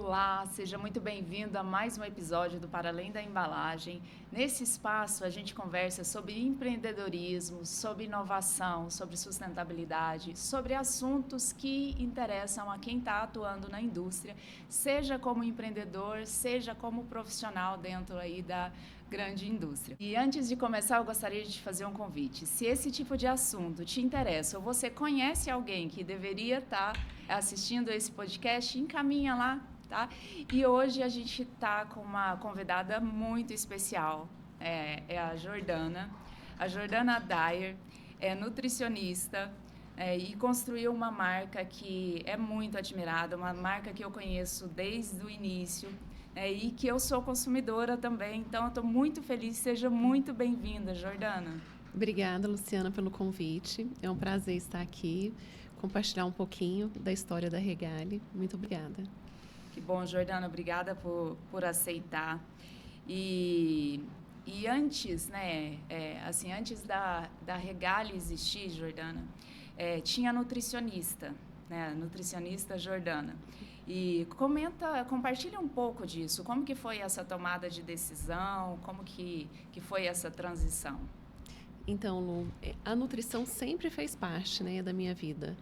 Olá, seja muito bem-vindo a mais um episódio do Para Além da Embalagem. Nesse espaço, a gente conversa sobre empreendedorismo, sobre inovação, sobre sustentabilidade, sobre assuntos que interessam a quem está atuando na indústria, seja como empreendedor, seja como profissional dentro aí da grande indústria. E antes de começar, eu gostaria de te fazer um convite. Se esse tipo de assunto te interessa ou você conhece alguém que deveria estar assistindo esse podcast, encaminha lá. Tá? E hoje a gente está com uma convidada muito especial, é a Jordana. A Jordana Dyer é nutricionista e construiu uma marca que é muito admirada, uma marca que eu conheço desde o início e que eu sou consumidora também. Então, eu estou muito feliz. Seja muito bem-vinda, Jordana. Obrigada, Luciana, pelo convite. É um prazer estar aqui, compartilhar um pouquinho da história da Regale. Muito obrigada. Que bom, Jordana, obrigada por aceitar. E antes, né, antes da Regale existir, Jordana, tinha a nutricionista, né, a nutricionista Jordana. E compartilha um pouco disso, como que foi essa tomada de decisão, como que foi essa transição? Então, Lu, a nutrição sempre fez parte, né, da minha vida.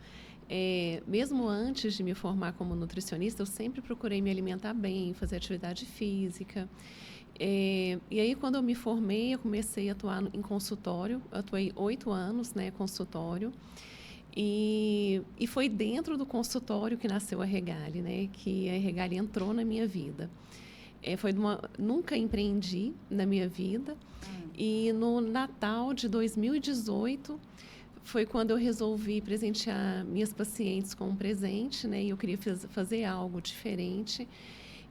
Mesmo antes de me formar como nutricionista, eu sempre procurei me alimentar bem, fazer atividade física. E aí, quando eu me formei, eu comecei a atuar em consultório. Eu atuei 8 anos, né, consultório. E foi dentro do consultório que nasceu a Regale, né, que a Regale entrou na minha vida. Nunca empreendi na minha vida. E no Natal de 2018 foi quando eu resolvi presentear minhas pacientes com um presente, né? E eu queria fazer algo diferente.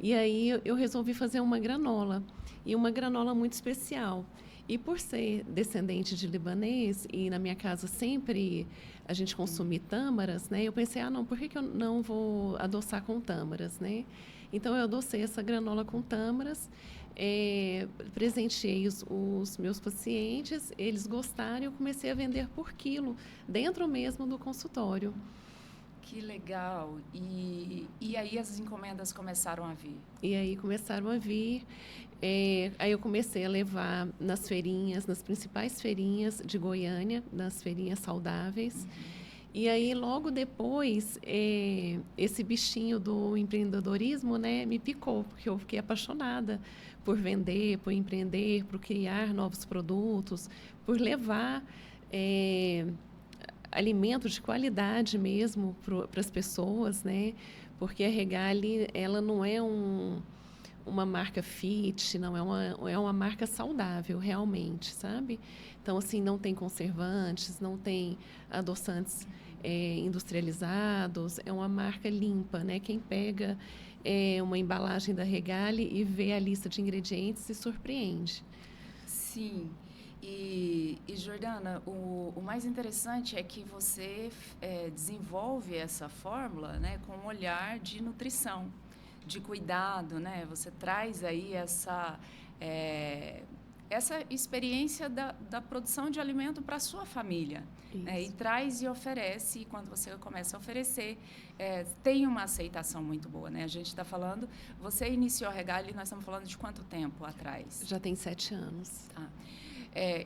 E aí eu resolvi fazer uma granola, e uma granola muito especial. E por ser descendente de libanês, e na minha casa sempre a gente consome tâmaras, né? Eu pensei, não, por que eu não vou adoçar com tâmaras, né? Então, eu adocei essa granola com tâmaras, presenteei os meus pacientes, eles gostaram e eu comecei a vender por quilo, dentro mesmo do consultório. Que legal! E aí as encomendas começaram a vir? E aí começaram a vir. Aí eu comecei a levar nas feirinhas, nas principais feirinhas de Goiânia, nas feirinhas saudáveis. E aí, logo depois, esse bichinho do empreendedorismo, né, me picou, porque eu fiquei apaixonada por vender, por empreender, por criar novos produtos, por levar alimentos de qualidade mesmo para as pessoas, né? Porque a Regale, ela não é uma marca fit, não é uma marca saudável, realmente, sabe? Então, assim, não tem conservantes, não tem adoçantes industrializados, é uma marca limpa, né? Quem pega uma embalagem da Regale e vê a lista de ingredientes se surpreende. Sim. E Jordana, o mais interessante é que você desenvolve essa fórmula, né, com um olhar de nutrição, de cuidado, né? Você traz aí essa experiência da produção de alimento para a sua família, né? E traz e oferece, e quando você começa a oferecer, tem uma aceitação muito boa, né? A gente está falando, você iniciou a Regale, nós estamos falando de quanto tempo atrás? Já tem 7 anos. Tá.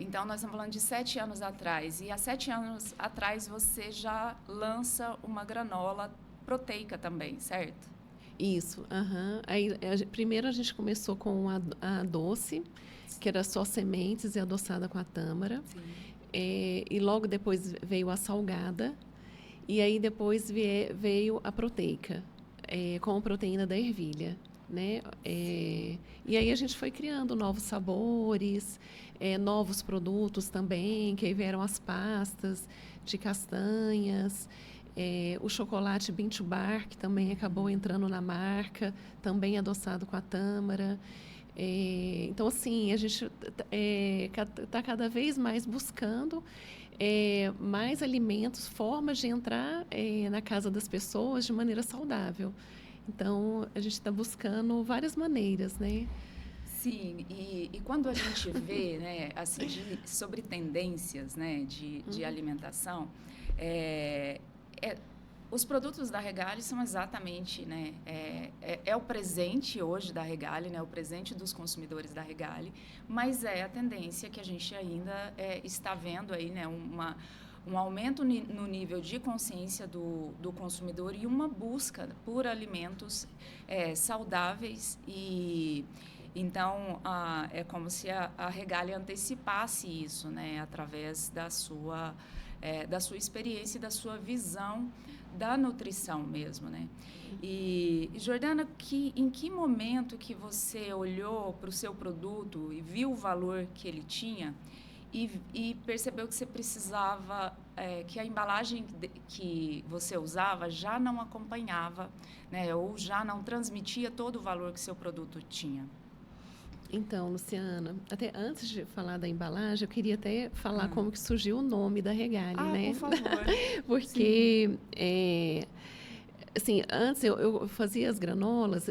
Então, nós estamos falando de 7 anos atrás. E há 7 anos atrás você já lança uma granola proteica também, certo? Isso. Aí, primeiro a gente começou com a doce, que era só sementes e adoçada com a tâmara. E logo depois veio a salgada. E aí depois veio a proteica, com a proteína da ervilha. Né? E aí a gente foi criando novos sabores, novos produtos também, que aí vieram as pastas de castanhas, o chocolate Bean to Bar, que também acabou entrando na marca, também adoçado com a tâmara. Então, assim, a gente está cada vez mais buscando mais alimentos, formas de entrar na casa das pessoas de maneira saudável. Então, a gente está buscando várias maneiras, né? Sim, e quando a gente vê, né, assim, sobre tendências, né, de alimentação, Os produtos da Regale são exatamente, né, é o presente hoje da Regale, né, o presente dos consumidores da Regale, mas é a tendência que a gente ainda está vendo aí, né, um aumento no nível de consciência do consumidor e uma busca por alimentos saudáveis e então é como se a Regale antecipasse isso, né, através da sua experiência e da sua visão da nutrição mesmo, né? E Jordana, em que momento que você olhou para o seu produto e viu o valor que ele tinha e percebeu que você precisava, que a embalagem que você usava já não acompanhava, né? Ou já não transmitia todo o valor que seu produto tinha? Então, Luciana, até antes de falar da embalagem, eu queria até falar como que surgiu o nome da Regale, né? Por favor. Porque, assim, antes eu fazia as granolas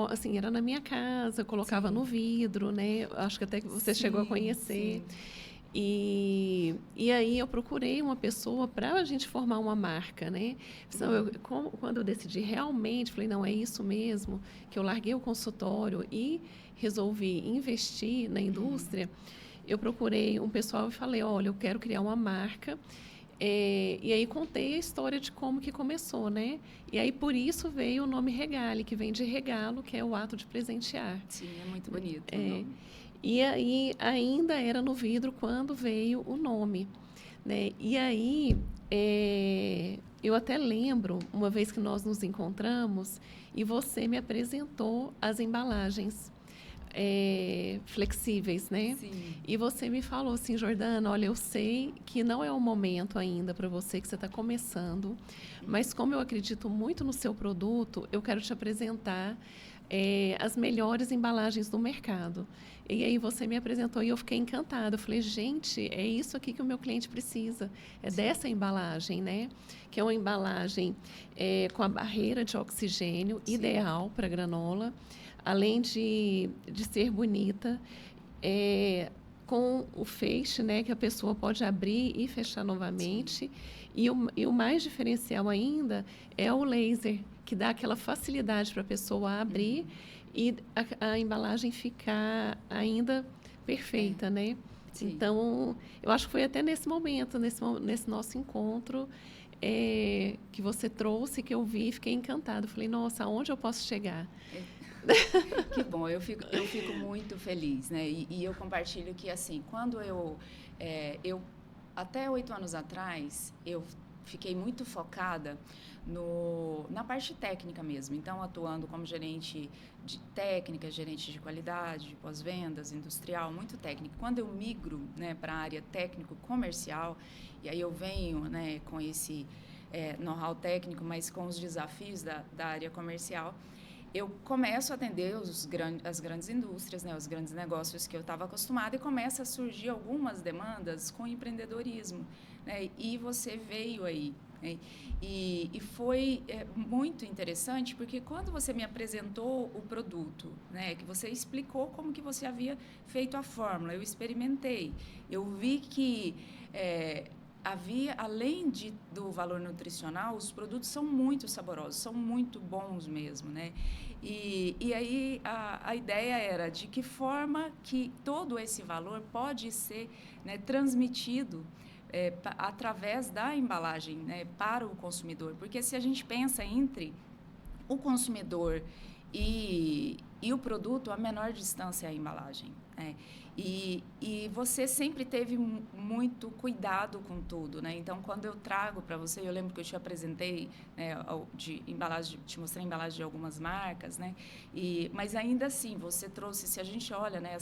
assim, era na minha casa, eu colocava no vidro, né? Acho que até que você chegou a conhecer. Sim. E aí eu procurei uma pessoa para a gente formar uma marca, né? Então, quando eu decidi realmente, falei, não, é isso mesmo, que eu larguei o consultório e resolvi investir na indústria, eu procurei um pessoal e falei, olha, eu quero criar uma marca. E aí contei a história de como que começou, né? E aí por isso veio o nome Regale, que vem de regalo, que é o ato de presentear. Sim, é muito bonito. E aí ainda era no vidro quando veio o nome, né? E aí eu até lembro uma vez que nós nos encontramos e você me apresentou as embalagens flexíveis, né? Sim. E você me falou assim, Jordana, olha, eu sei que não é o momento ainda para você, que você está começando, mas como eu acredito muito no seu produto, eu quero te apresentar as melhores embalagens do mercado. E aí você me apresentou e eu fiquei encantada. Eu falei, gente, é isso aqui que o meu cliente precisa. É dessa embalagem, né? Que é uma embalagem com a barreira de oxigênio ideal para granola, além de ser bonita, com o feixe, né, que a pessoa pode abrir e fechar novamente. E o mais diferencial ainda é o laser, que dá aquela facilidade para a pessoa abrir e a embalagem ficar ainda perfeita, né? Sim. Então, eu acho que foi até nesse momento, nesse nosso encontro, que você trouxe, que eu vi e fiquei encantada. Falei, nossa, aonde eu posso chegar? Que bom, eu fico muito feliz, né? E eu compartilho que, assim, quando eu até 8 anos atrás, eu fiquei muito focada na parte técnica mesmo. Então, atuando como gerente de técnica, gerente de qualidade, pós-vendas, industrial, muito técnico. Quando eu migro, né, para a área técnico-comercial, e aí eu venho, né, com esse know-how técnico, mas com os desafios da área comercial, eu começo a atender as grandes indústrias, né, os grandes negócios que eu estava acostumada e começa a surgir algumas demandas com empreendedorismo, né, e você veio aí, né, e foi muito interessante porque quando você me apresentou o produto, né, que você explicou como que você havia feito a fórmula, eu experimentei, eu vi que havia, além do valor nutricional, os produtos são muito saborosos, são muito bons mesmo, né? E aí a ideia era de que forma que todo esse valor pode ser, né, transmitido através da embalagem, né, para o consumidor. Porque se a gente pensa entre o consumidor e o produto, a menor distância é a embalagem, né? E você sempre teve muito cuidado com tudo, né? Então, quando eu trago para você, eu lembro que eu te apresentei, né, de embalagem, te mostrei a embalagem de algumas marcas, né? Mas ainda assim, você trouxe, se a gente olha, né,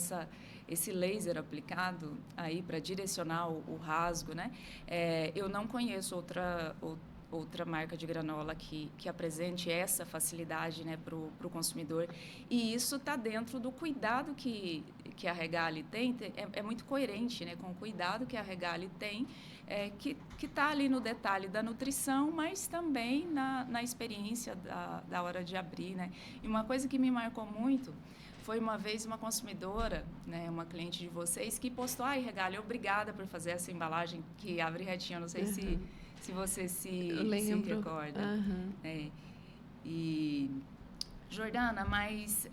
esse laser aplicado aí para direcionar o rasgo, né? Eu não conheço outra marca de granola que apresente essa facilidade, né, para o consumidor. E isso está dentro do cuidado que a Regale tem, é muito coerente, né, com o cuidado que a Regale tem, que está ali no detalhe da nutrição, mas também na experiência da hora de abrir, né? E uma coisa que me marcou muito foi uma vez uma consumidora, né, uma cliente de vocês, que postou, ai, Regale, obrigada por fazer essa embalagem que abre retinho, não sei se você se recorda. Uhum. E Jordana, mas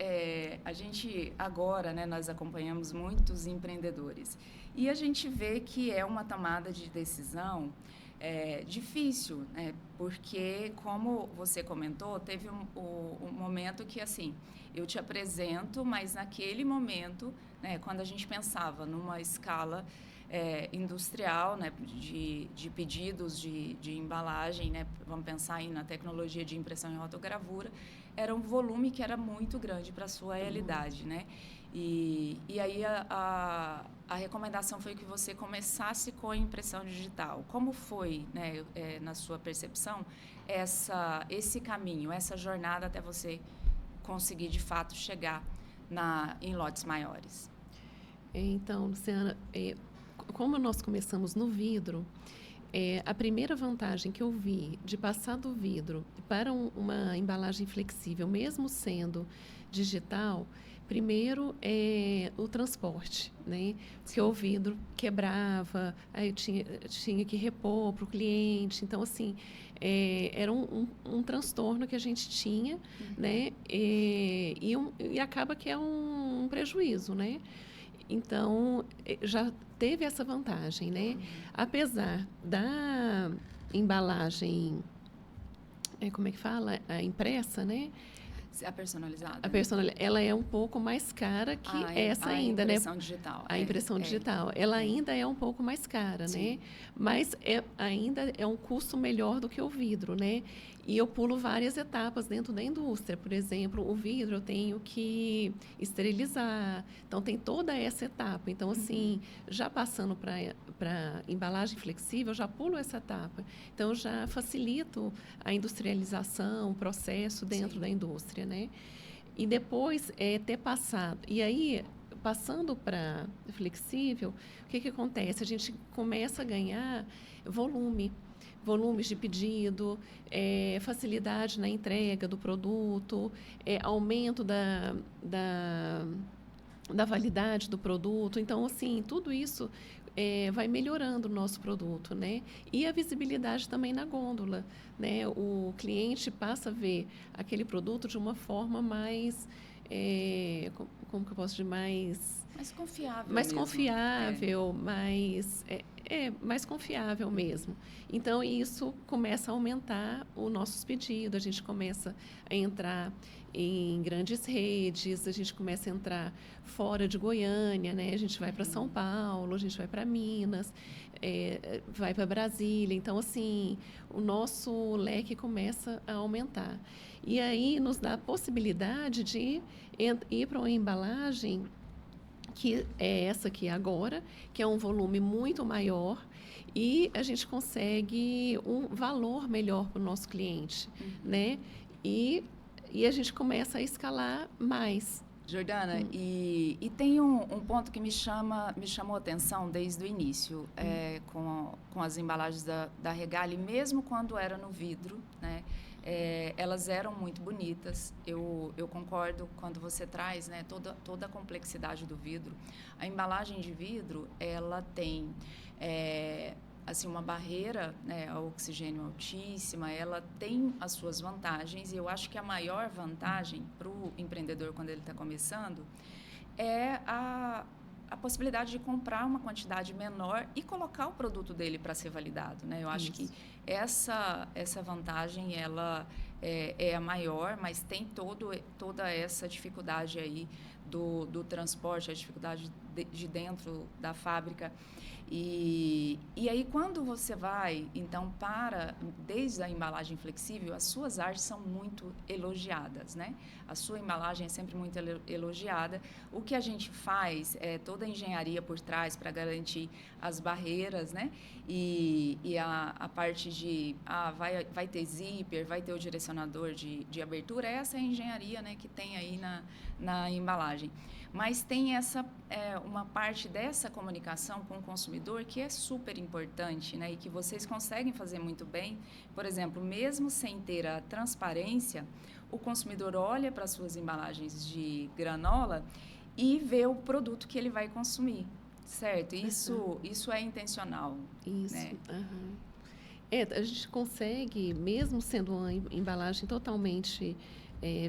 a gente agora, né, nós acompanhamos muitos empreendedores e a gente vê que é uma tomada de decisão difícil, né? Porque, como você comentou, teve um momento que, assim, eu te apresento, mas naquele momento, né, quando a gente pensava numa escala industrial, né, de pedidos de embalagem, né, vamos pensar aí na tecnologia de impressão e rotogravura, era um volume que era muito grande para a sua realidade, né? E aí a recomendação foi que você começasse com a impressão digital. Como foi, né, na sua percepção, esse caminho, essa jornada até você conseguir, de fato, chegar em lotes maiores? Então, Luciana, como nós começamos no vidro, a primeira vantagem que eu vi de passar do vidro para uma embalagem flexível, mesmo sendo digital, primeiro é o transporte, né? Porque o vidro quebrava, aí eu tinha que repor para o cliente. Então, assim, era um transtorno que a gente tinha, né? E acaba que é um prejuízo, né? Então, já teve essa vantagem, né? Apesar da embalagem, como é que fala? A impressa, né? A personalizada. Ela é um pouco mais cara que essa ainda, né? A impressão digital. A impressão digital. Ela ainda é um pouco mais cara, né? Mas ainda é um custo melhor do que o vidro, né? E eu pulo várias etapas dentro da indústria. Por exemplo, o vidro eu tenho que esterilizar. Então, tem toda essa etapa. Então, assim, já passando para embalagem flexível, eu já pulo essa etapa. Então, eu já facilito a industrialização, o processo dentro da indústria, né? E depois ter passado. E aí, passando para flexível, o que acontece? A gente começa a ganhar volumes de pedido, facilidade na entrega do produto, aumento da validade do produto. Então, assim, tudo isso vai melhorando o nosso produto, né? E a visibilidade também na gôndola, né? O cliente passa a ver aquele produto de uma forma mais, como que eu posso dizer, mais confiável. Mais mesmo. Confiável, mais confiável mesmo. Então, isso começa a aumentar os nossos pedidos, a gente começa a entrar em grandes redes, a gente começa a entrar fora de Goiânia, né? A gente vai para São Paulo, a gente vai para Minas, vai para Brasília. Então, assim, o nosso leque começa a aumentar. E aí nos dá a possibilidade de ir para uma embalagem que é essa aqui agora, que é um volume muito maior, e a gente consegue um valor melhor para o nosso cliente, né? E a gente começa a escalar mais. Jordana, e tem um ponto que me chamou a atenção desde o início, com as embalagens da Regali, mesmo quando era no vidro, né? Elas eram muito bonitas. Eu concordo quando você traz, né, toda a complexidade do vidro. A embalagem de vidro, ela tem assim, uma barreira, né, a oxigênio altíssima, ela tem as suas vantagens, e eu acho que a maior vantagem para o empreendedor quando ele está começando é a possibilidade de comprar uma quantidade menor e colocar o produto dele para ser validado, né? Eu acho que essa vantagem ela é a maior, mas tem toda essa dificuldade aí do transporte, a dificuldade de dentro da fábrica. E aí, quando você vai, então, desde a embalagem flexível, as suas artes são muito elogiadas, né? A sua embalagem é sempre muito elogiada. O que a gente faz é toda a engenharia por trás para garantir as barreiras, né? E a parte de, vai ter zíper, vai ter o direcionador de abertura, essa é a engenharia, né, que tem aí na embalagem. Mas tem uma parte dessa comunicação com o consumidor que é super importante, né? E que vocês conseguem fazer muito bem. Por exemplo, mesmo sem ter a transparência, o consumidor olha para as suas embalagens de granola e vê o produto que ele vai consumir, certo? Isso é intencional. Isso, né? A gente consegue, mesmo sendo uma embalagem totalmente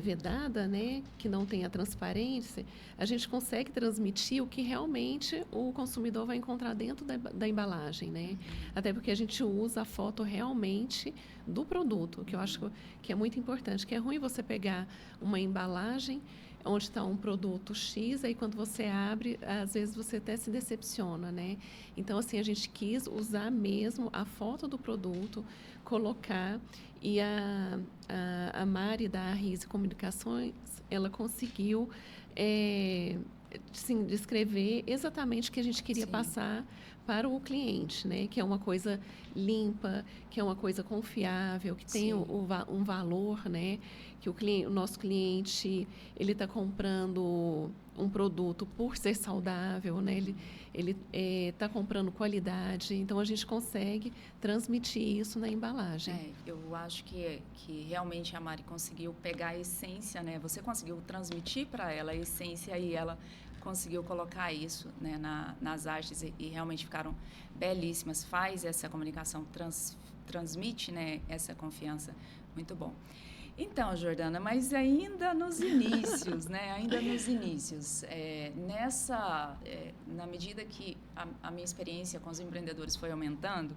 vedada, né, que não tem a transparência, a gente consegue transmitir o que realmente o consumidor vai encontrar dentro da embalagem, né? Até porque a gente usa a foto realmente do produto, que eu acho que é muito importante, que é ruim você pegar uma embalagem onde está um produto X, aí quando você abre, às vezes você até se decepciona, né? Então, assim, a gente quis usar mesmo a foto do produto, colocar, e a Mari da Arrise Comunicações, ela conseguiu sim, descrever exatamente o que a gente queria Sim, passar para o cliente, né? Que é uma coisa limpa, que é uma coisa confiável, que tem sim. um valor, né? Que o nosso cliente ele está comprando um produto por ser saudável, né? Ele está comprando qualidade, então a gente consegue transmitir isso na embalagem. Eu acho que realmente a Mari conseguiu pegar a essência, né? Você conseguiu transmitir para ela a essência e ela conseguiu colocar isso, né, nas artes e realmente ficaram belíssimas. Faz essa comunicação, transmite, né, essa confiança. Muito bom. Então, Jordana, mas ainda nos inícios, né? Ainda nos inícios, na medida que a minha experiência com os empreendedores foi aumentando,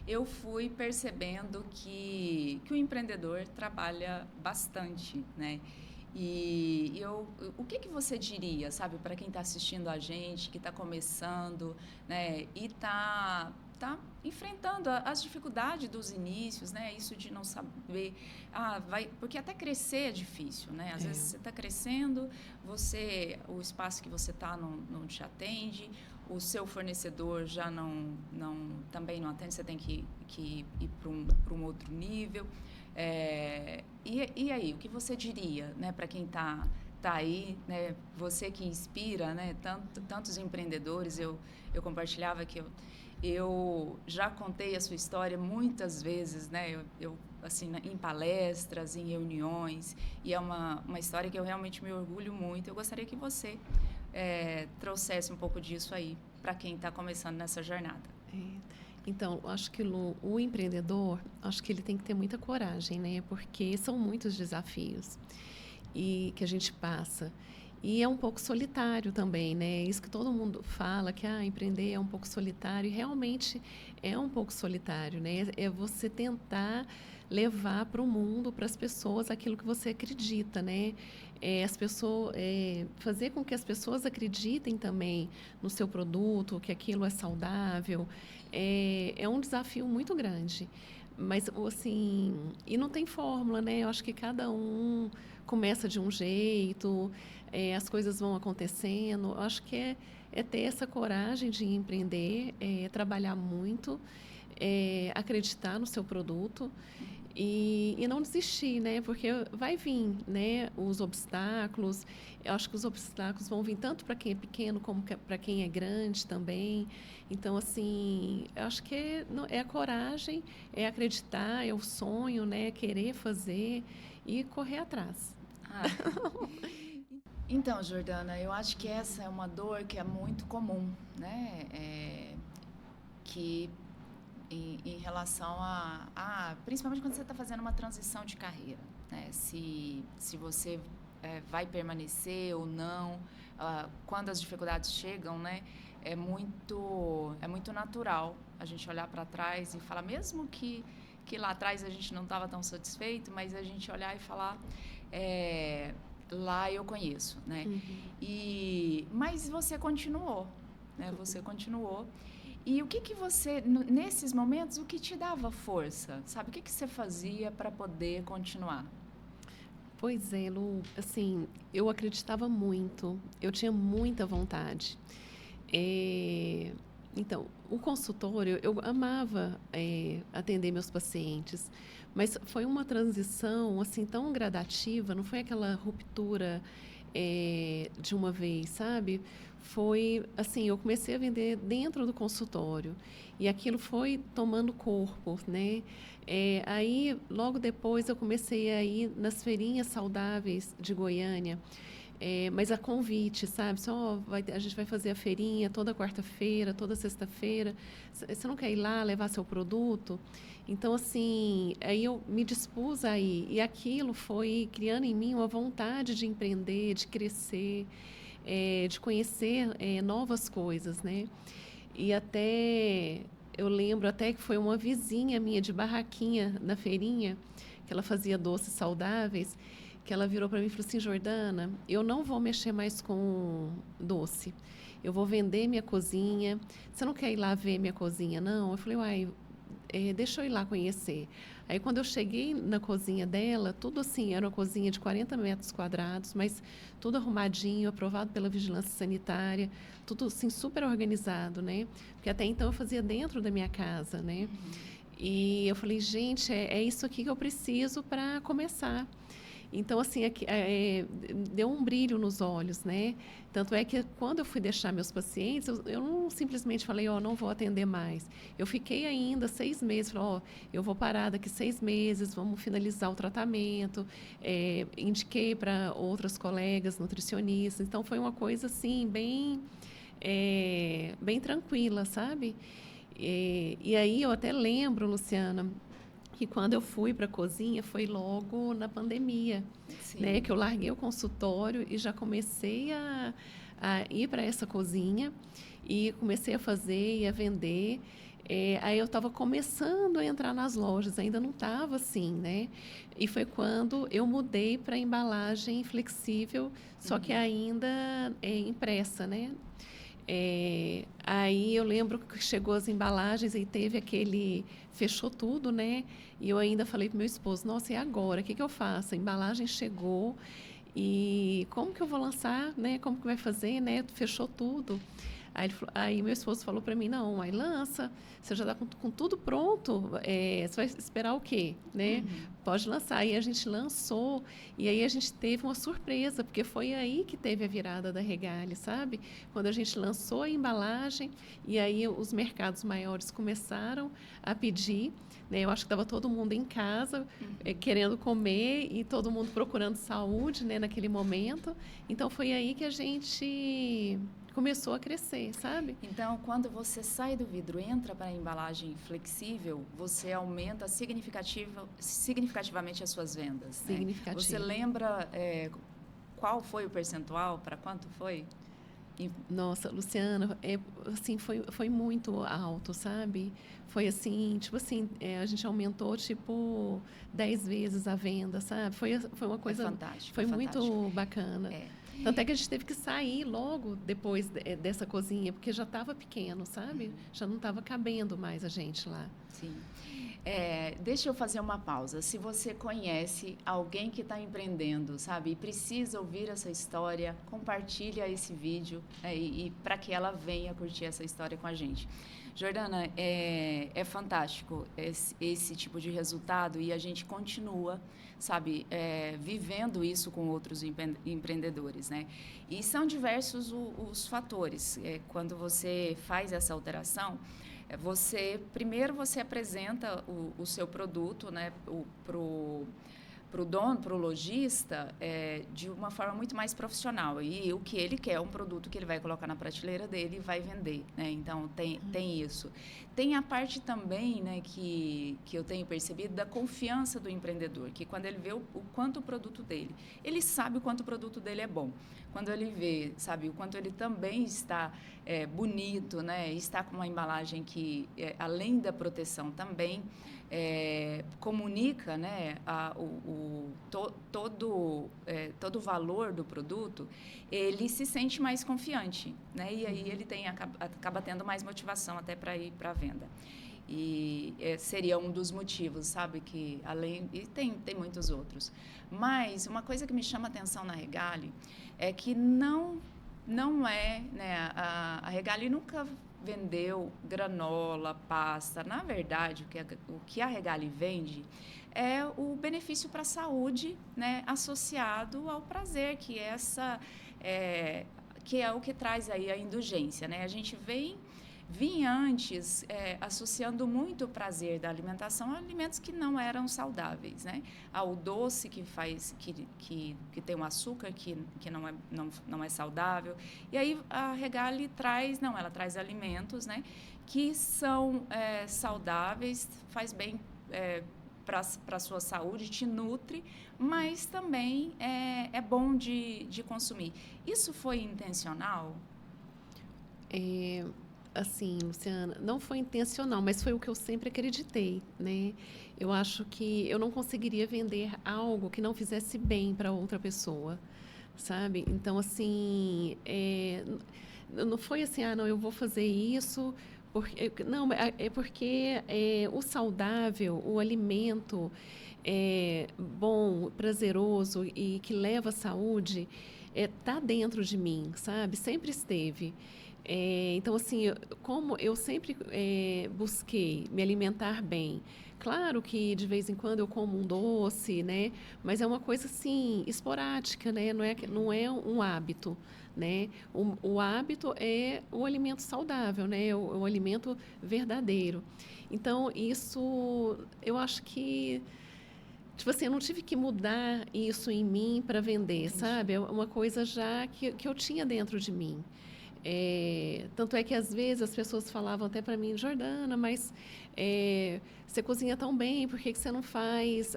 eu fui percebendo que o empreendedor trabalha bastante, né? O que você diria, sabe, para quem está assistindo a gente, que está começando, né, e tá enfrentando as dificuldades dos inícios, né? Isso de não saber, porque até crescer é difícil, né? Às vezes você está crescendo, o espaço que você está não te atende, o seu fornecedor já também não atende, você tem que ir para um outro nível. E aí, o que você diria, né, para quem tá aí, né, você que inspira, né, tantos empreendedores, eu compartilhava que eu já contei a sua história muitas vezes, né, eu assim, em palestras, em reuniões, e é uma história que eu realmente me orgulho muito. Eu gostaria que você trouxesse um pouco disso aí para quem está começando nessa jornada. Então, acho que o empreendedor, acho que ele tem que ter muita coragem, né? Porque são muitos desafios e que a gente passa. E é um pouco solitário também, né? Isso que todo mundo fala, que empreender é um pouco solitário, e realmente é um pouco solitário, né? É você tentar levar para o mundo, para as pessoas, aquilo que você acredita, né? Fazer com que as pessoas acreditem também no seu produto, que aquilo é saudável, é um desafio muito grande. Mas, assim, e não tem fórmula, né? Eu acho que cada um começa de um jeito, as coisas vão acontecendo. Eu acho que é ter essa coragem de empreender, trabalhar muito, acreditar no seu produto e não desistir, né? Porque vai vir, né, os obstáculos. Eu acho que os obstáculos vão vir tanto para quem é pequeno como para quem é grande também. Então, assim, eu acho que é a coragem, é acreditar, é o sonho, né? Querer fazer e correr atrás. Então, Jordana, eu acho que essa é uma dor que é muito comum, né? Que em relação principalmente quando você está fazendo uma transição de carreira, né? Se você vai permanecer ou não, quando as dificuldades chegam, né? É muito natural a gente olhar para trás e falar, mesmo que lá atrás a gente não estava tão satisfeito, mas a gente olhar e falar, lá eu conheço, né? Mas você continuou, né? Você continuou. E o que você, nesses momentos, o que te dava força, sabe? O que você fazia para poder continuar? Pois é, Lu, assim, eu acreditava muito, eu tinha muita vontade. Então, o consultório, eu amava atender meus pacientes, mas foi uma transição assim tão gradativa, não foi aquela ruptura de uma vez, sabe? Foi assim, eu comecei a vender dentro do consultório e aquilo foi tomando corpo, né? Aí, logo depois, eu comecei a ir nas feirinhas saudáveis de Goiânia. Mas a convite, sabe? Só a gente vai fazer a feirinha toda quarta-feira, toda sexta-feira. Você não quer ir lá levar seu produto? Então, assim, aí eu me dispus a ir. E aquilo foi criando em mim uma vontade de empreender, de crescer, de conhecer novas coisas, né? E até, eu lembro até que foi uma vizinha minha de barraquinha na feirinha, que ela fazia doces saudáveis, que ela virou para mim e falou assim: Jordana, eu não vou mexer mais com doce. Eu vou vender minha cozinha. Você não quer ir lá ver minha cozinha, não? Eu falei: uai, deixa eu ir lá conhecer. Aí, quando eu cheguei na cozinha dela, tudo assim, era uma cozinha de 40 metros quadrados, mas tudo arrumadinho, aprovado pela vigilância sanitária, tudo assim, super organizado, né? Porque até então eu fazia dentro da minha casa, né? E eu falei: gente, é isso aqui que eu preciso para começar. Então, assim, deu um brilho nos olhos, né? Tanto é que quando eu fui deixar meus pacientes, eu não simplesmente falei: ó, não vou atender mais. Eu fiquei ainda 6 meses, falei: ó, eu vou parar daqui 6 meses, vamos finalizar o tratamento. Indiquei para outras colegas nutricionistas. Então, foi uma coisa, assim, bem tranquila, sabe? E aí eu até lembro, Luciana, que quando eu fui para a cozinha foi logo na pandemia, né? Sim. Que eu larguei o consultório e já comecei a ir para essa cozinha e comecei a fazer e a vender. Aí eu estava começando a entrar nas lojas, ainda não estava assim, né? E foi quando eu mudei para embalagem flexível, só que ainda impressa, né? Aí eu lembro que chegou as embalagens e teve fechou tudo, né? E eu ainda falei para meu esposo: nossa, e agora? O que eu faço? A embalagem chegou e como que eu vou lançar, né? Como que vai fazer, né? Fechou tudo. Aí meu esposo falou para mim: não, aí lança, você já está com tudo pronto, você vai esperar o quê, né? Pode lançar. Aí a gente lançou e aí a gente teve uma surpresa, porque foi aí que teve a virada da Regali, sabe? Quando a gente lançou a embalagem e aí os mercados maiores começaram a pedir, né? Eu acho que estava todo mundo em casa querendo comer e todo mundo procurando saúde, né? Naquele momento. Então foi aí que a gente começou a crescer, sabe? Então, quando você sai do vidro e entra para a embalagem flexível, você aumenta significativamente as suas vendas, né? Significativo. Você lembra qual foi o percentual? Para quanto foi? Nossa, Luciana, assim, foi muito alto, sabe? Foi assim, tipo assim, a gente aumentou, tipo, 10 vezes a venda, sabe? Foi uma coisa... fantástico, Foi fantástico. muito bacana. Tanto é que a gente teve que sair logo depois dessa cozinha, porque já estava pequeno, sabe? Já não estava cabendo mais a gente lá. Sim. Deixa eu fazer uma pausa. Se você conhece alguém que está empreendendo, sabe, e precisa ouvir essa história, compartilha esse vídeo e para que ela venha curtir essa história com a gente. Jordana, é fantástico esse tipo de resultado e a gente continua, sabe, vivendo isso com outros empreendedores, né? E são diversos os fatores. Quando você faz essa alteração, primeiro você apresenta o seu produto, né, para o dono, para o lojista, de uma forma muito mais profissional. E o que ele quer é um produto que ele vai colocar na prateleira dele e vai vender, né? Então, tem isso. Tem a parte também, né, que eu tenho percebido da confiança do empreendedor, que quando ele vê o quanto o produto dele, ele sabe o quanto o produto dele é bom. Quando ele vê, sabe, o quanto ele também está bonito, né? Está com uma embalagem que, além da proteção, também comunica, né, todo o valor do produto, ele se sente mais confiante, né? E aí ele acaba tendo mais motivação até para ir para a venda. E seria um dos motivos, sabe, que e tem muitos outros. Mas uma coisa que me chama a atenção na Regali é que não é, né, a Regali nunca vendeu granola, pasta. Na verdade, o que a Regali vende é o benefício para a saúde, né, associado ao prazer, que é o que traz aí a indulgência, né? A gente vem vinha antes associando muito o prazer da alimentação a alimentos que não eram saudáveis, né? Ao doce que tem um açúcar que não é saudável. E aí a Regali ela traz alimentos, né, que são saudáveis, faz bem para a sua saúde, te nutre, mas também é bom de consumir. Isso foi intencional? Assim, Luciana, não foi intencional, mas foi o que eu sempre acreditei, né? Eu acho que eu não conseguiria vender algo que não fizesse bem para outra pessoa, sabe? Então, assim, não foi assim, não, eu vou fazer isso, não, é porque o saudável, o alimento bom, prazeroso e que leva à saúde, tá dentro de mim, sabe? Sempre esteve. Então, assim, como eu sempre busquei me alimentar bem, claro que de vez em quando eu como um doce, né? Mas é uma coisa assim esporádica, né? Não é um hábito, né? O hábito é o alimento saudável, né? O alimento verdadeiro. Então isso, eu acho que tipo assim, eu não tive que mudar isso em mim para vender, Entendi. sabe? É uma coisa já que eu tinha dentro de mim. Tanto é que às vezes as pessoas falavam até para mim, Jordana, mas você cozinha tão bem, por que você não faz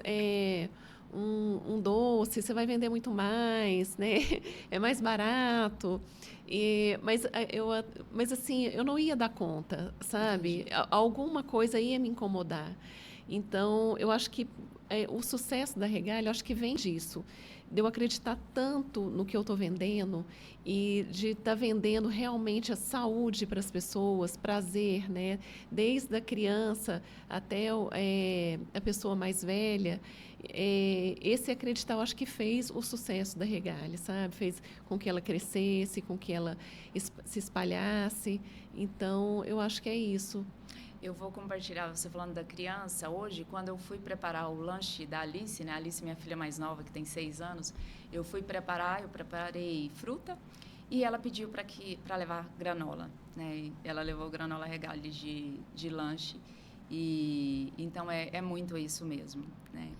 um doce? Você vai vender muito mais, né? É mais barato. Mas assim, eu não ia dar conta, sabe? Entendi. Alguma coisa ia me incomodar. Então, eu acho que o sucesso da Regalia, eu acho que vem disso, de eu acreditar tanto no que eu estou vendendo e de estar vendendo realmente a saúde para as pessoas, prazer, né? Desde a criança até a pessoa mais velha. Esse acreditar, eu acho que fez o sucesso da Regalia, sabe? Fez com que ela crescesse, com que ela se espalhasse. Então, eu acho que é isso. Eu vou compartilhar, você falando da criança, hoje, quando eu fui preparar o lanche da Alice, né? A Alice, minha filha mais nova, que tem 6 anos, eu preparei fruta e ela pediu para levar granola, né? E ela levou granola Regalia de lanche. E então é muito isso mesmo, né?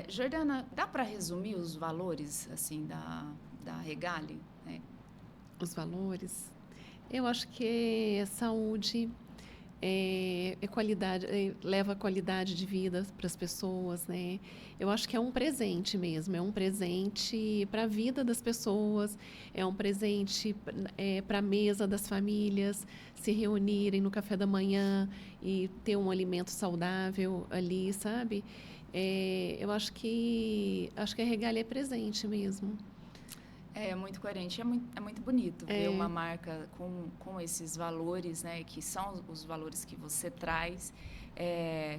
Jordana, dá para resumir os valores assim da Regalia, né? Os valores? Eu acho que saúde, qualidade, leva qualidade de vida para as pessoas, né? Eu acho que é um presente mesmo, é um presente para a vida das pessoas, é um presente para a mesa das famílias se reunirem no café da manhã e ter um alimento saudável ali, sabe? Eu acho que a Regalia é presente mesmo. É muito coerente, é muito bonito ver uma marca com esses valores, né, que são os valores que você traz,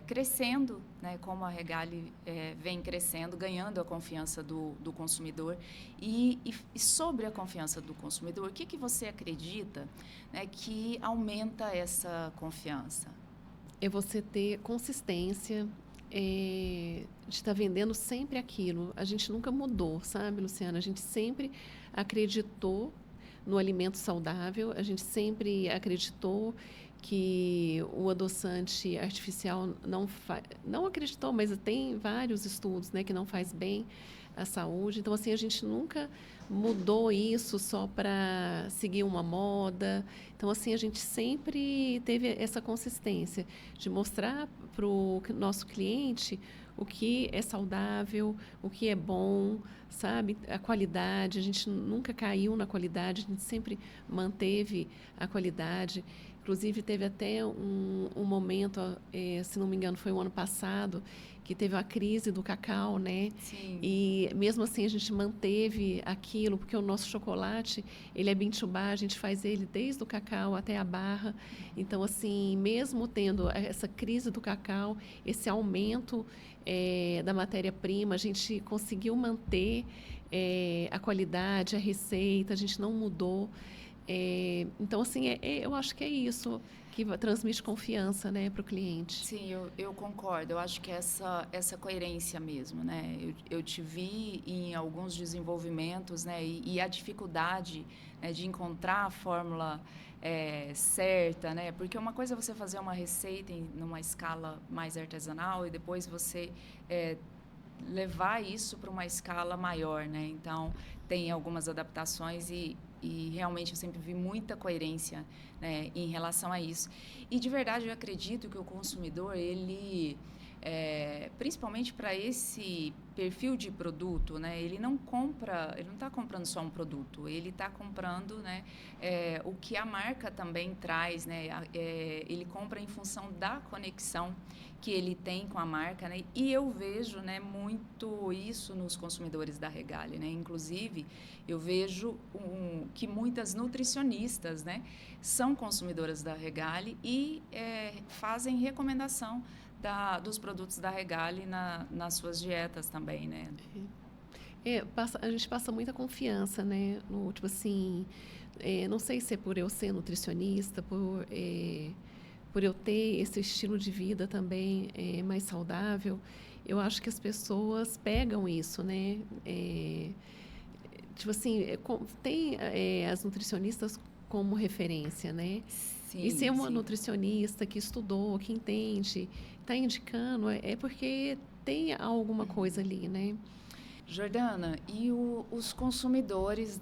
crescendo, né, como a Regalia vem crescendo, ganhando a confiança do consumidor. E sobre a confiança do consumidor, o que você acredita, né, que aumenta essa confiança? É você ter consistência, de estar vendendo sempre aquilo. A gente nunca mudou, sabe, Luciana? A gente sempre acreditou no alimento saudável, a gente sempre acreditou que o adoçante artificial não acreditou, mas tem vários estudos, né, que não faz bem à saúde. Então, assim, a gente nunca mudou isso só para seguir uma moda. Então, assim, a gente sempre teve essa consistência de mostrar para o nosso cliente o que é saudável, o que é bom, sabe? A qualidade, a gente nunca caiu na qualidade, a gente sempre manteve a qualidade. Inclusive, teve até um momento, se não me engano, foi o ano passado, que teve a crise do cacau, né? Sim. E mesmo assim a gente manteve aquilo, porque o nosso chocolate, ele é bintubá, a gente faz ele desde o cacau até a barra. Então, assim, mesmo tendo essa crise do cacau, esse aumento da matéria-prima, a gente conseguiu manter a qualidade, a receita, a gente não mudou. Então, assim, eu acho que é isso que transmite confiança, né, para o cliente. Sim, eu concordo. Eu acho que essa coerência mesmo, né? Eu te vi em alguns desenvolvimentos, né? E a dificuldade, né, de encontrar a fórmula certa, né? Porque uma coisa é você fazer uma receita numa escala mais artesanal e depois você levar isso para uma escala maior, né? Então, tem algumas adaptações e realmente eu sempre vi muita coerência, né, em relação a isso. E, de verdade, eu acredito que o consumidor, ele, principalmente para esse perfil de produto, né, ele não está comprando só um produto, ele está comprando, né, o que a marca também traz, né, ele compra em função da conexão que ele tem com a marca, né? E eu vejo, né, muito isso nos consumidores da Regali, né? Inclusive, eu vejo que muitas nutricionistas, né, são consumidoras da Regali e fazem recomendação dos produtos da Regali nas suas dietas também, né? A gente passa muita confiança, né? Tipo assim, não sei se é por eu ser nutricionista, por eu ter esse estilo de vida também mais saudável, eu acho que as pessoas pegam isso, né? Tipo assim, tem as nutricionistas como referência, né? Sim, e ser uma sim. nutricionista que estudou, que entende, está indicando, é porque tem alguma coisa ali, né? Jordana, e os consumidores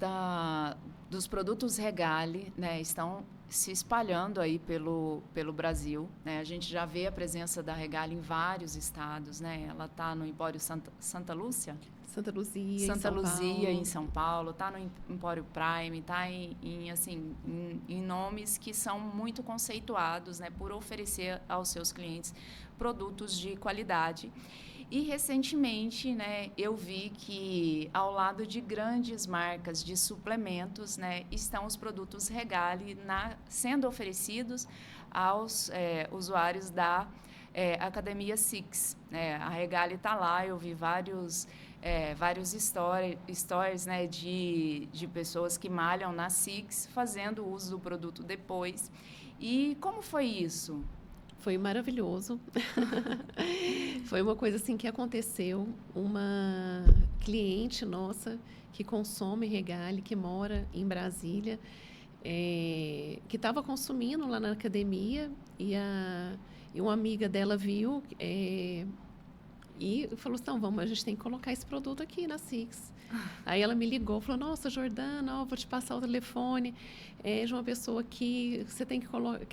dos produtos Regali, né, estão se espalhando aí pelo Brasil, né? A gente já vê a presença da Regali em vários estados, né? Ela está no Empório Santa Lúcia? Santa Luzia, em Santa São Luzia, em Paulo. São Paulo, está no Empório Prime, está em nomes que são muito conceituados, né, por oferecer aos seus clientes produtos de qualidade. E, recentemente, né, eu vi que, ao lado de grandes marcas de suplementos, né, estão os produtos Regali sendo oferecidos aos usuários da Academia Six. A Regali está lá, eu vi vários stories, né, de pessoas que malham na Six, fazendo uso do produto depois. E como foi isso? Foi maravilhoso. Foi uma coisa assim que aconteceu. Uma cliente nossa que consome Regali, que mora em Brasília, que estava consumindo lá na academia e uma amiga dela viu e falou assim, não, a gente tem que colocar esse produto aqui na Six. Aí ela me ligou, falou, nossa, Jordana, vou te passar o telefone de uma pessoa que você tem que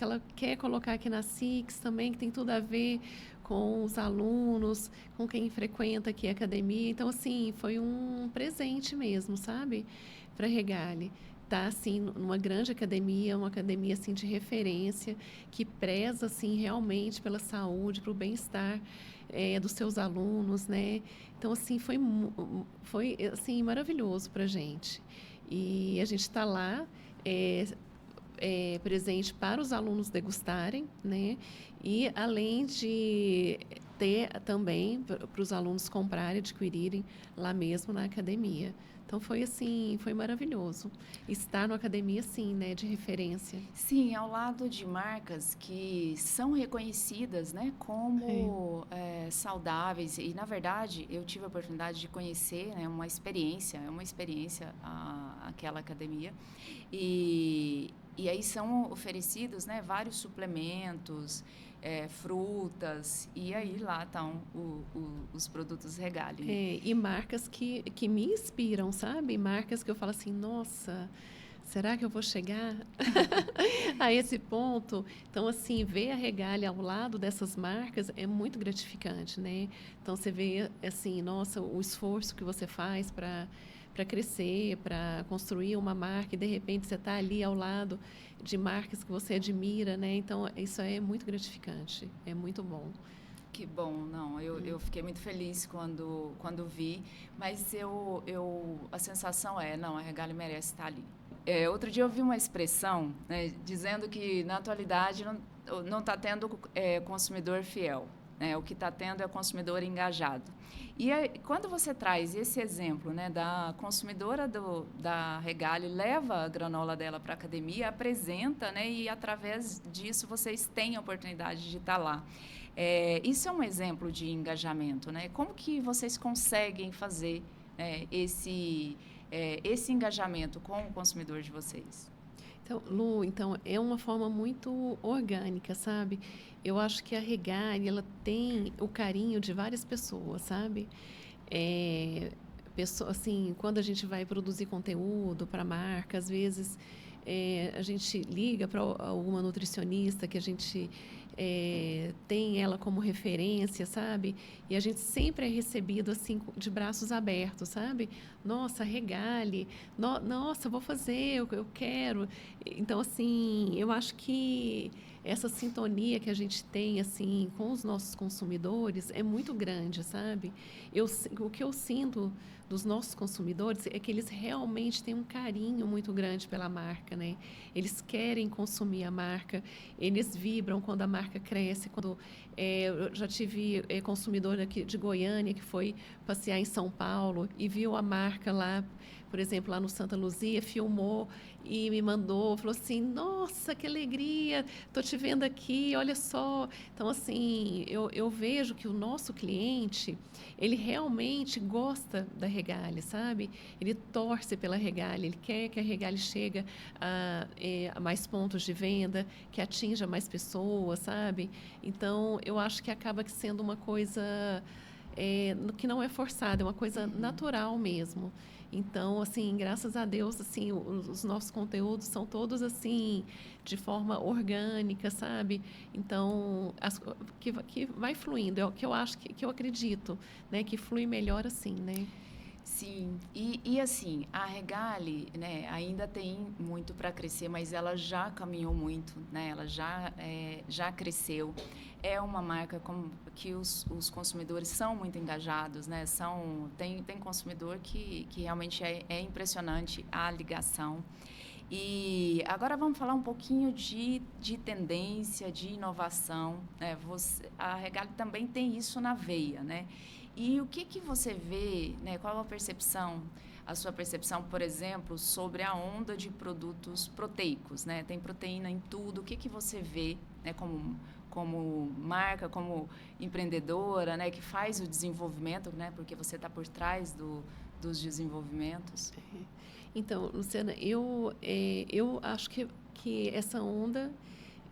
ela quer colocar aqui na Six também, que tem tudo a ver com os alunos, com quem frequenta aqui a academia. Então, assim, foi um presente mesmo, sabe? Para Regali. Tá, assim, numa grande academia, uma academia, assim, de referência, que preza, assim, realmente pela saúde, para o bem-estar dos seus alunos, né? Então, assim, foi assim, maravilhoso para a gente. E a gente está lá, presente para os alunos degustarem, né? E além de ter também para os alunos comprarem, adquirirem lá mesmo na academia. Então foi assim, foi maravilhoso. Estar na academia, sim, né, de referência. Sim, ao lado de marcas que são reconhecidas, né, como saudáveis. E, na verdade, eu tive a oportunidade de conhecer, né, uma experiência aquela academia. E aí são oferecidos, né, vários suplementos, frutas, e aí lá estão os produtos Regali. E marcas que me inspiram, sabe? Marcas que eu falo assim, nossa, será que eu vou chegar a esse ponto? Então, assim, ver a Regali ao lado dessas marcas é muito gratificante, né? Então, você vê, assim, nossa, o esforço que você faz para crescer, para construir uma marca, e de repente você está ali ao lado de marcas que você admira, né? Então, isso é muito gratificante, é muito bom. Que bom, não, eu fiquei muito feliz quando vi, mas a sensação não, a Regali merece estar ali. Outro dia eu vi uma expressão, né, dizendo que, na atualidade, não está tendo consumidor fiel. né? O que está tendo é o consumidor engajado. E aí, quando você traz esse exemplo, né, da consumidora da Regali, leva a granola dela para a academia, apresenta, né, e através disso vocês têm a oportunidade de estar lá. Isso é um exemplo de engajamento, né? Como que vocês conseguem fazer esse engajamento com o consumidor de vocês? Então, Lu, então é uma forma muito orgânica, sabe? Eu acho que a Regali, ela tem o carinho de várias pessoas, sabe? É, assim, quando a gente vai produzir conteúdo para marca, às vezes a gente liga para alguma nutricionista que a gente tem ela como referência, sabe? E a gente sempre é recebido assim de braços abertos, sabe? Nossa, regale, nossa, vou fazer, eu quero. Então, assim, eu acho que essa sintonia que a gente tem assim com os nossos consumidores é muito grande, sabe? O que eu sinto dos nossos consumidores é que eles realmente têm um carinho muito grande pela marca, né? Eles querem consumir a marca, eles vibram quando a marca cresce. Quando eu já tive consumidor aqui de Goiânia que foi passear em São Paulo e viu a marca lá, por exemplo, lá no Santa Luzia, filmou e me mandou, falou assim: nossa, que alegria, estou te vendo aqui, olha só. Então, assim, eu vejo que o nosso cliente, ele realmente gosta da Regali, sabe? Ele torce pela Regali, ele quer que a Regali chegue a mais pontos de venda, que atinja mais pessoas, sabe? Então, eu acho que acaba sendo uma coisa que não é forçada, é uma coisa natural mesmo. Então, assim, graças a Deus, assim, os nossos conteúdos são todos assim de forma orgânica, sabe? Então, que vai fluindo, é o que eu acho que eu acredito, né, que flui melhor assim, né? Sim, e assim, a Regali, né, ainda tem muito para crescer, mas ela já caminhou muito, né, ela já cresceu. É uma marca que os consumidores são muito engajados, né, tem consumidor que realmente é impressionante a ligação. E agora vamos falar um pouquinho de tendência, de inovação, né, a Regali também tem isso na veia, né? E o que você vê, né, qual a sua percepção, por exemplo, sobre a onda de produtos proteicos, né? Tem proteína em tudo. O que você vê, né, como marca, como empreendedora, né, que faz o desenvolvimento, né, porque você está por trás dos desenvolvimentos? Então, Luciana, eu acho que essa onda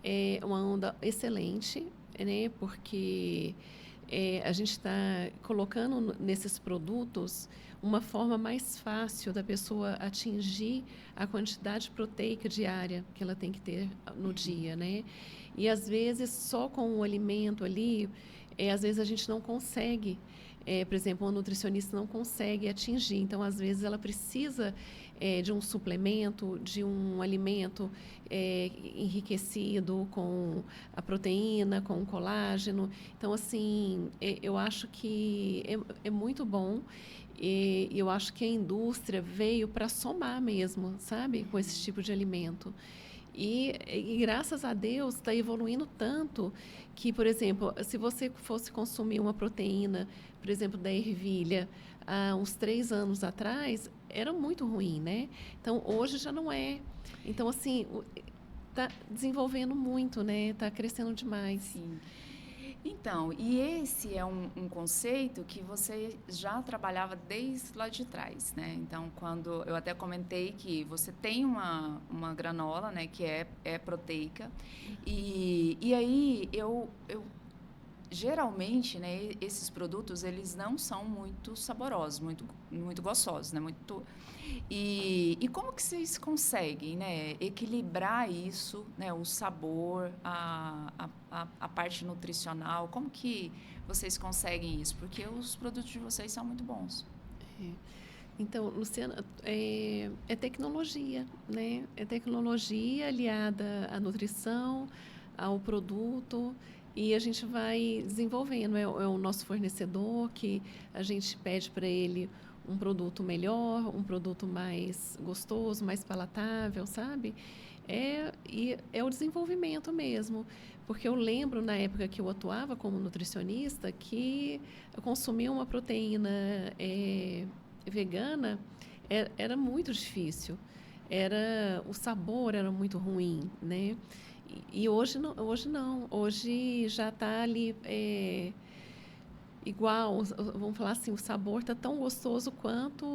é uma onda excelente, né? Porque a gente está colocando nesses produtos uma forma mais fácil da pessoa atingir a quantidade proteica diária que ela tem que ter no dia, né? E às vezes só com o alimento ali, às vezes a gente não consegue, por exemplo, uma nutricionista não consegue atingir. Então, às vezes ela precisa de um suplemento, de um alimento enriquecido com a proteína, com o colágeno. Então, assim, eu acho que é muito bom. E eu acho que a indústria veio para somar mesmo, sabe, com esse tipo de alimento. E graças a Deus está evoluindo tanto que, por exemplo, se você fosse consumir uma proteína, por exemplo, da ervilha, há uns 3 anos atrás, era muito ruim, né? Então, hoje já não é. Então, assim, está desenvolvendo muito, né? Está crescendo demais. Sim. Então, e esse é um conceito que você já trabalhava desde lá de trás, né? Então, quando eu até comentei que você tem uma granola, né, que é proteica, e aí eu geralmente, né, esses produtos, eles não são muito saborosos, muito gostosos, né? E como que vocês conseguem, né, equilibrar isso, né, o sabor, a parte nutricional? Como que vocês conseguem isso? Porque os produtos de vocês são muito bons. Então, Luciana, é tecnologia, né? É tecnologia aliada à nutrição, ao produto, e a gente vai desenvolvendo. É o nosso fornecedor que a gente pede para ele um produto melhor, um produto mais gostoso, mais palatável, sabe? é o desenvolvimento mesmo. Porque eu lembro, na época que eu atuava como nutricionista, que eu consumia uma proteína vegana, era muito difícil. O sabor era muito ruim, né? E hoje não, hoje não. Hoje já está ali igual, vamos falar assim, o sabor está tão gostoso quanto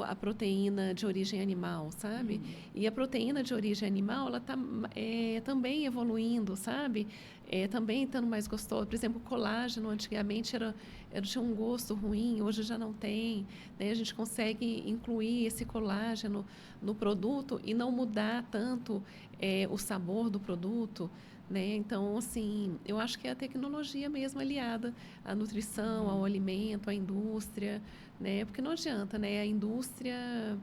a proteína de origem animal, sabe? E a proteína de origem animal, ela está também evoluindo, sabe? Também estando mais gostoso. Por exemplo, o colágeno, antigamente tinha um gosto ruim, hoje já não tem. Né? A gente consegue incluir esse colágeno no produto e não mudar tanto o sabor do produto. Né? Então, assim, eu acho que é a tecnologia mesmo aliada à nutrição, ao alimento, à indústria, né? Porque não adianta, né? A indústria,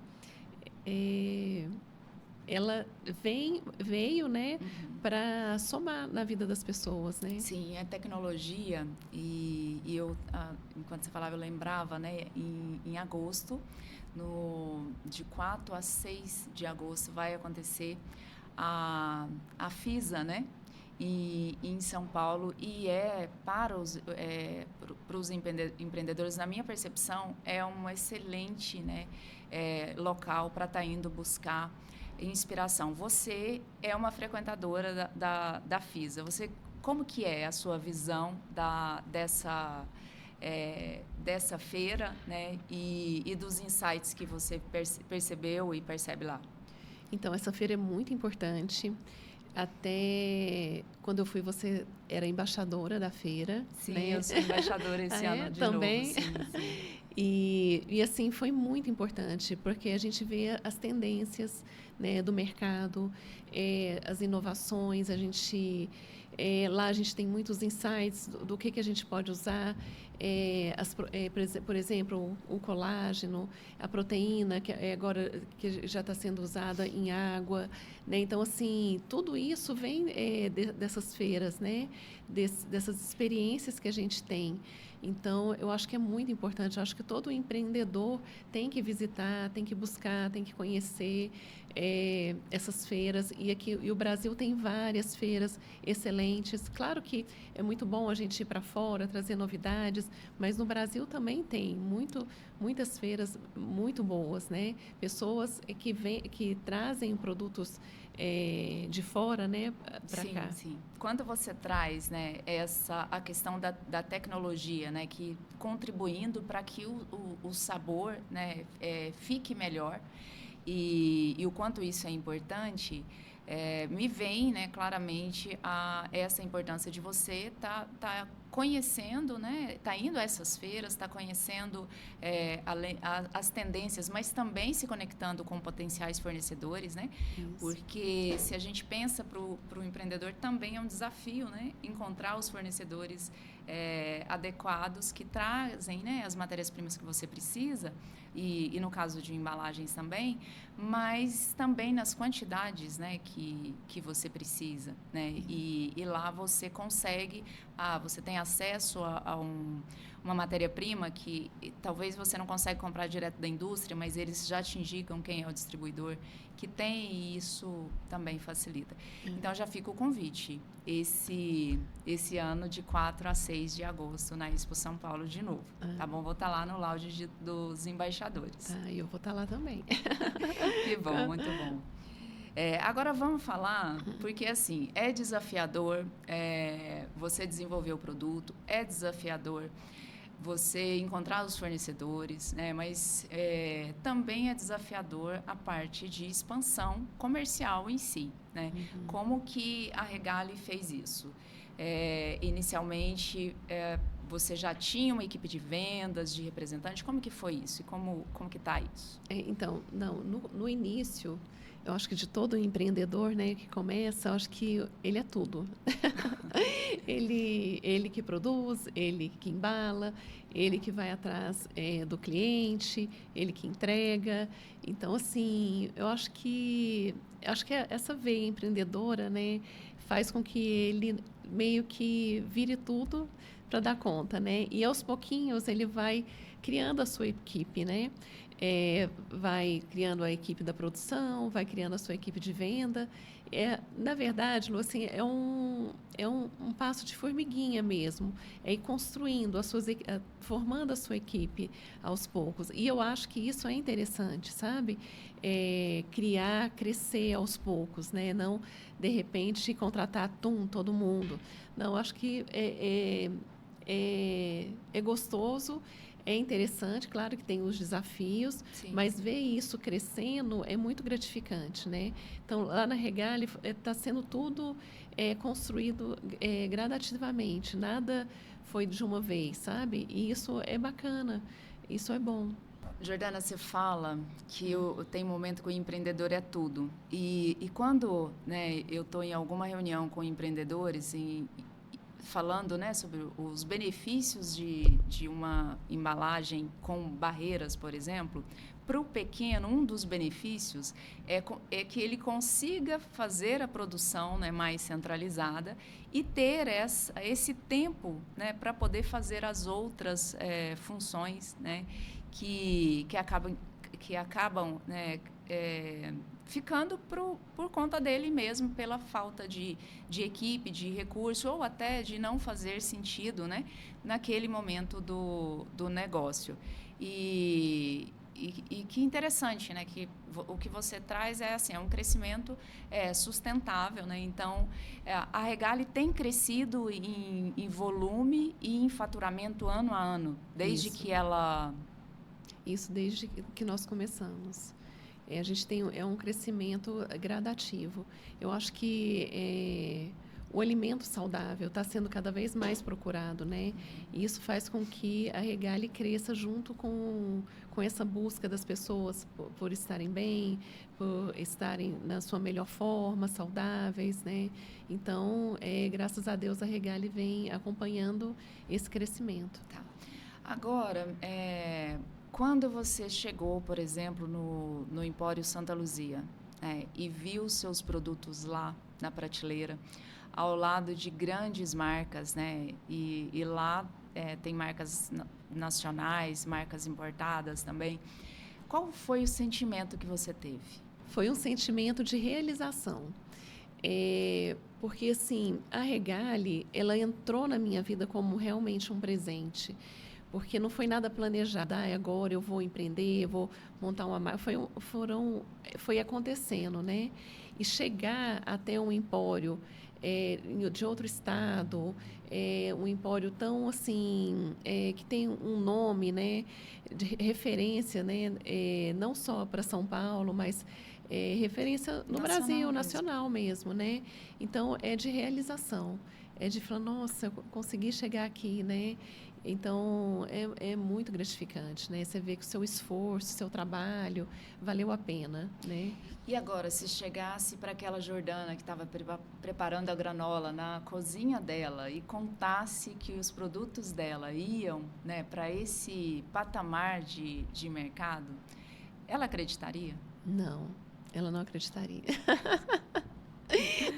ela veio, né, para somar na vida das pessoas, né? Sim, é tecnologia e eu, enquanto você falava, eu lembrava, né, em agosto, de 4 a 6 de agosto, vai acontecer a FISA, né? Em São Paulo, e para os empreendedores, na minha percepção, é um excelente, né, local para estar indo buscar inspiração. Você é uma frequentadora da FISA. Como que é a sua visão dessa feira, né, e dos insights que você percebeu e percebe lá? Então, essa feira é muito importante. Até quando eu fui, você era embaixadora da feira. Sim, né? eu sou embaixadora esse ano de também? novo. Sim. E assim, foi muito importante, porque a gente vê as tendências, né, do mercado, as inovações, lá a gente tem muitos insights do que a gente pode usar. Por exemplo, o colágeno, a proteína, que agora que já está sendo usada em água. Né? Então, assim, tudo isso vem dessas feiras, né? Dessas experiências que a gente tem. Então, eu acho que é muito importante. Eu acho que todo empreendedor tem que visitar, tem que buscar, tem que conhecer essas feiras. E o Brasil tem várias feiras excelentes. Claro que é muito bom a gente ir para fora, trazer novidades, mas no Brasil também tem muitas feiras muito boas, né? Pessoas que trazem produtos de fora, né, para cá. Sim. Quando você traz, né, a questão da tecnologia, né, que contribuindo para que o sabor, né, fique melhor e o quanto isso é importante, me vem, né, claramente essa importância de você tá conhecendo, né, tá indo a essas feiras, tá conhecendo as tendências, mas também se conectando com potenciais fornecedores, né? Isso. Porque se a gente pensa para o empreendedor, também é um desafio, né, encontrar os fornecedores adequados que trazem, né, as matérias-primas que você precisa e no caso de embalagens também, mas também nas quantidades, né, que você precisa, né? E lá você consegue, você tem acesso a uma matéria-prima que talvez você não consegue comprar direto da indústria, mas eles já te indicam quem é o distribuidor que tem, e isso também facilita. Então, já fica o convite. Esse ano, de 4 a 6 de agosto, na Expo São Paulo, de novo. Tá bom? Vou estar lá no lounge dos embaixadores. Eu vou estar lá também. Que bom, muito bom. Agora vamos falar, porque assim, é desafiador você desenvolver o produto, é desafiador você encontrar os fornecedores, né? Mas também é desafiador a parte de expansão comercial em si, né? Como que a Regali fez isso? Inicialmente, você já tinha uma equipe de vendas, de representante? Como que foi isso? E como que está isso? Então, no início, eu acho que de todo empreendedor, né, que começa, eu acho que ele é tudo. Ele que produz, ele que embala, ele que vai atrás do cliente, ele que entrega. Então, assim, eu acho que essa veia empreendedora, né, faz com que ele meio que vire tudo para dar conta, né? E aos pouquinhos ele vai criando a sua equipe, né? vai criando a equipe da produção, vai criando a sua equipe de venda. Na verdade, Lu, assim, um passo de formiguinha mesmo. É ir construindo, formando a sua equipe aos poucos. E eu acho que isso é interessante, sabe? Criar, crescer aos poucos, né? Não, de repente, contratar todo mundo. Não, acho que é gostoso. É interessante, claro que tem os desafios, Sim. mas ver isso crescendo é muito gratificante, né? Então, lá na Regali está sendo tudo construído gradativamente, nada foi de uma vez, sabe? E isso é bacana, isso é bom. Jordana, você fala que tem momento que o empreendedor é tudo. E quando, né, eu estou em alguma reunião com empreendedores falando, né, sobre os benefícios de uma embalagem com barreiras, por exemplo, para o pequeno, um dos benefícios é que ele consiga fazer a produção, né, mais centralizada e ter esse tempo, né, para poder fazer as outras funções, né, que acabam, né, ficando por conta dele mesmo, pela falta de equipe, de recurso, ou até de não fazer sentido, né, naquele momento do negócio. E que interessante, né, que o que você traz é um crescimento sustentável, né? Então, a Regali tem crescido em volume e em faturamento ano a ano, desde que ela... Isso desde que nós começamos. A gente tem um crescimento gradativo. Eu acho que o alimento saudável está sendo cada vez mais procurado, né? E isso faz com que a Regali cresça junto com essa busca das pessoas por estarem bem, por estarem na sua melhor forma, saudáveis, né? Então, graças a Deus, a Regali vem acompanhando esse crescimento. Tá. Agora, quando você chegou, por exemplo, no Empório Santa Luzia, e viu os seus produtos lá na prateleira, ao lado de grandes marcas, né? E lá tem marcas nacionais, marcas importadas também. Qual foi o sentimento que você teve? Foi um sentimento de realização. Porque, assim, a Regali, ela entrou na minha vida como realmente um presente. Porque não foi nada planejado. Agora eu vou empreender, eu vou montar uma marca. Foi acontecendo, né? E chegar até um empório de outro estado, um empório tão assim, que tem um nome, né, de referência, né, não só para São Paulo, mas referência no Brasil, nacional mesmo, né? Então, é de realização. É de falar, nossa, eu consegui chegar aqui, né? Então, é muito gratificante, né? Você vê que o seu esforço, o seu trabalho valeu a pena, né? E agora, se chegasse para aquela Jordana que estava preparando a granola na cozinha dela e contasse que os produtos dela iam, né, para esse patamar de mercado, ela acreditaria? Não, ela não acreditaria.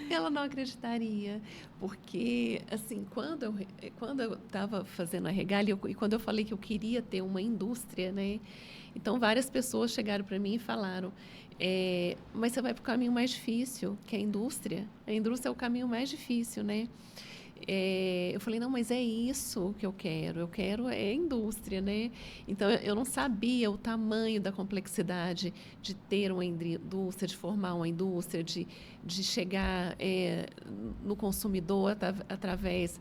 Ela não acreditaria, porque, assim, quando eu estava fazendo a Regali e quando eu falei que eu queria ter uma indústria, né? Então, várias pessoas chegaram para mim e falaram, mas você vai para o caminho mais difícil, que é a indústria. A indústria é o caminho mais difícil, né? Eu falei, não, mas é isso que eu quero a indústria, né? Então, eu não sabia o tamanho da complexidade de ter uma indústria, de formar uma indústria, de chegar no consumidor através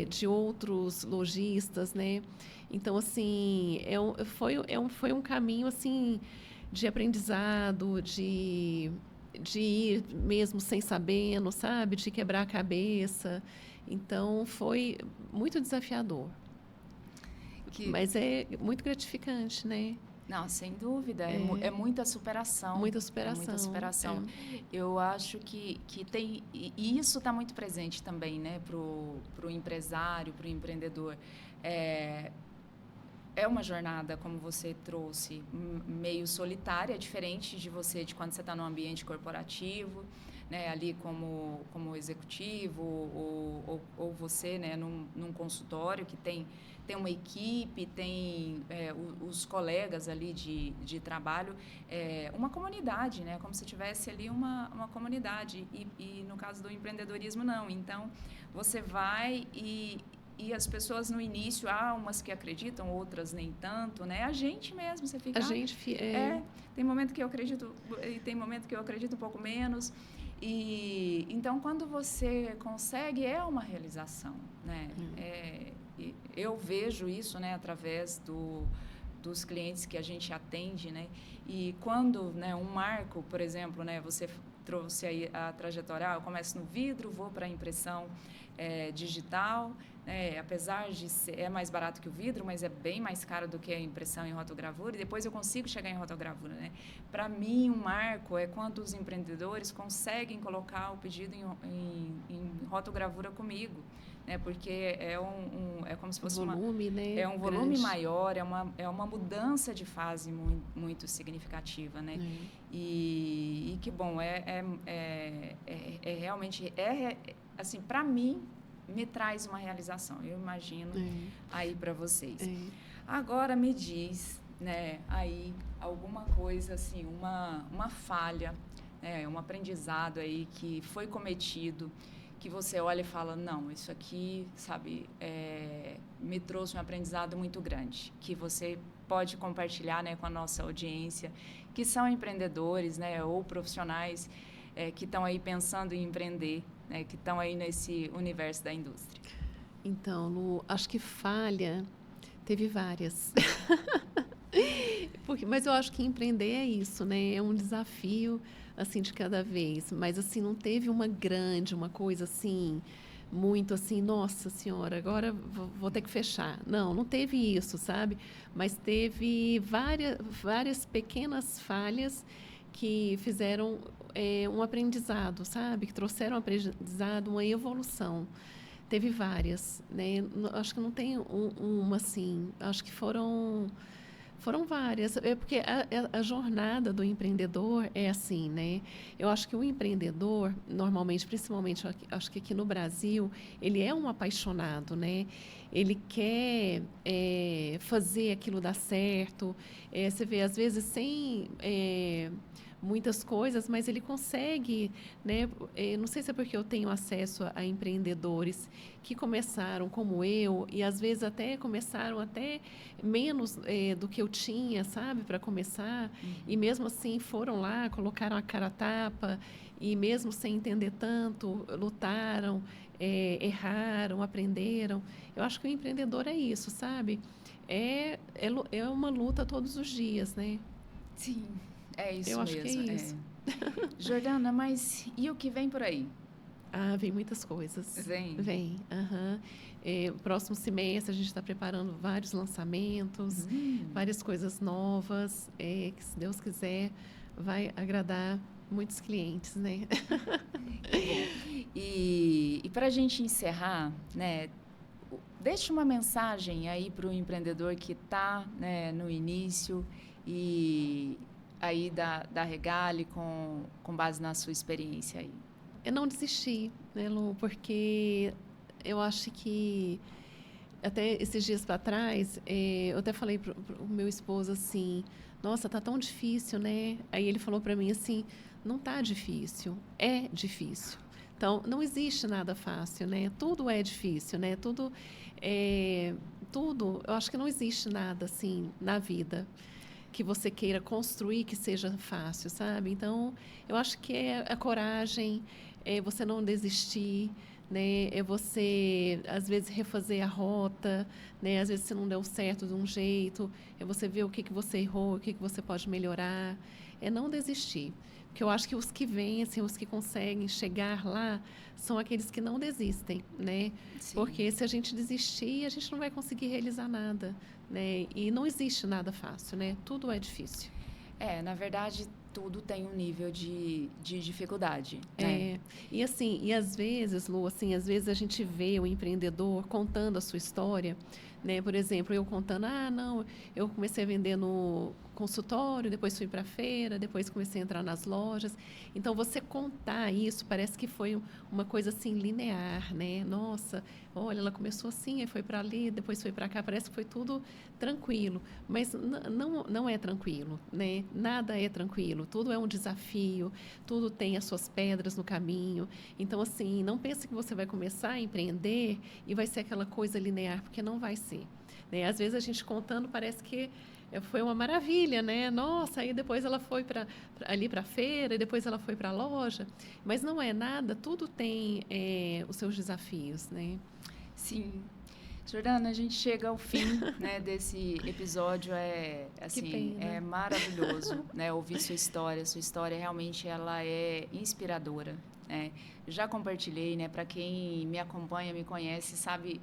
de outros lojistas, né? Então, assim, foi um caminho, assim, de aprendizado, de ir mesmo sem saber, não sabe? De quebrar a cabeça. Então, foi muito desafiador. Mas é muito gratificante, né? Não, sem dúvida. É muita superação. Muita superação. É muita superação. Eu acho que tem... E isso está muito presente também, né? Para o empresário, para o empreendedor. É uma jornada, como você trouxe, meio solitária, diferente de quando você está num ambiente corporativo, né, ali como executivo ou ou você, né, num consultório que tem uma equipe, tem os colegas ali de trabalho, uma comunidade, né? Como se tivesse ali uma comunidade. E no caso do empreendedorismo, não. Então, você vai e as pessoas no início, há umas que acreditam, outras nem tanto, né? A gente mesmo, você fica... A gente... tem momento que eu acredito e tem momento que eu acredito um pouco menos. E então, quando você consegue, é uma realização, né? Eu vejo isso, né, através dos clientes que a gente atende, né? E quando, né, um marco, por exemplo, né, você trouxe aí a trajetória, eu começo no vidro, vou para a impressão digital, apesar de ser, é mais barato que o vidro, mas é bem mais caro do que a impressão em rotogravura, e depois eu consigo chegar em rotogravura, né? Para mim, um marco é quando os empreendedores conseguem colocar o pedido em rotogravura comigo, né? Porque é como se fosse volume, né? É um volume grande. Maior, é uma mudança de fase muito significativa, né? E que bom, realmente, assim, para mim, me traz uma realização. Eu imagino aí para vocês. Agora me diz, né, aí alguma coisa assim, uma falha, né, um aprendizado aí que foi cometido, que você olha e fala, não, isso aqui, sabe, me trouxe um aprendizado muito grande, que você pode compartilhar, né, com a nossa audiência, que são empreendedores, né, ou profissionais que estão aí pensando em empreender, né, que estão aí nesse universo da indústria. Então, Lu, acho que falha teve várias. Mas eu acho que empreender é isso, né? É um desafio, assim, de cada vez. Mas, assim, não teve uma coisa, assim, muito assim, nossa senhora, agora vou ter que fechar. Não teve isso, sabe? Mas teve várias pequenas falhas que fizeram um aprendizado, sabe? Que trouxeram um aprendizado, uma evolução. Teve várias, né? Acho que não tem uma assim, acho que foram várias. Porque a jornada do empreendedor é assim, né? Eu acho que o empreendedor, normalmente, principalmente, acho que aqui no Brasil, ele é um apaixonado, né? Ele quer fazer aquilo dar certo. Você vê, às vezes, sem muitas coisas, mas ele consegue, né? Não sei se é porque eu tenho acesso a empreendedores que começaram como eu e às vezes até começaram até menos do que eu tinha, sabe, para começar, e mesmo assim foram lá, colocaram a cara a tapa e mesmo sem entender tanto, lutaram, erraram, aprenderam. Eu acho que o empreendedor é isso, sabe? É uma luta todos os dias, né? Sim. É isso eu mesmo. Acho que é isso. Jordana, mas e o que vem por aí? Vem muitas coisas. Vem. Próximo semestre a gente está preparando vários lançamentos, várias coisas novas, que se Deus quiser vai agradar muitos clientes, né? E para a gente encerrar, né? Deixe uma mensagem aí para o empreendedor que está, né, no início e aí da Regale com base na sua experiência aí. Eu não desisti, né, Lu? Porque eu acho que até esses dias para trás, eu até falei pro meu esposo assim, nossa, tá tão difícil, né? Aí ele falou para mim assim, não tá difícil, é difícil. Então, não existe nada fácil, né? Tudo é difícil, né? Tudo, eu acho que não existe nada assim na vida que você queira construir que seja fácil, sabe? Então, eu acho que é a coragem, é você não desistir, né? É você, às vezes, refazer a rota, né? Às vezes, você não deu certo de um jeito, é você ver o que você errou, o que você pode melhorar, é não desistir. Porque eu acho que os que vencem, os que conseguem chegar lá, são aqueles que não desistem, né? Sim. Porque se a gente desistir, a gente não vai conseguir realizar nada, né? E não existe nada fácil, né? Tudo é difícil. Na verdade, tudo tem um nível de dificuldade, né? E assim, e às vezes, Lu, assim, às vezes a gente vê o empreendedor contando a sua história, né? Por exemplo, eu contando, não, eu comecei a vender no consultório, depois fui para a feira, depois comecei a entrar nas lojas. Então, você contar isso parece que foi uma coisa assim linear, né? Nossa, olha, ela começou assim, aí foi para ali, depois foi para cá, parece que foi tudo tranquilo, mas não é tranquilo, né? Nada é tranquilo, tudo é um desafio, tudo tem as suas pedras no caminho. Então, assim, não pense que você vai começar a empreender e vai ser aquela coisa linear, porque não vai ser, né? Às vezes a gente contando parece que foi uma maravilha, né? Nossa, aí depois ela foi ali para a feira, e depois ela foi para a loja. Mas não é nada, tudo tem os seus desafios, né? Sim. Jordana, a gente chega ao fim, né, desse episódio, assim, é maravilhoso, né, ouvir sua história realmente ela é inspiradora, né? Já compartilhei, né, para quem me acompanha, me conhece, sabe,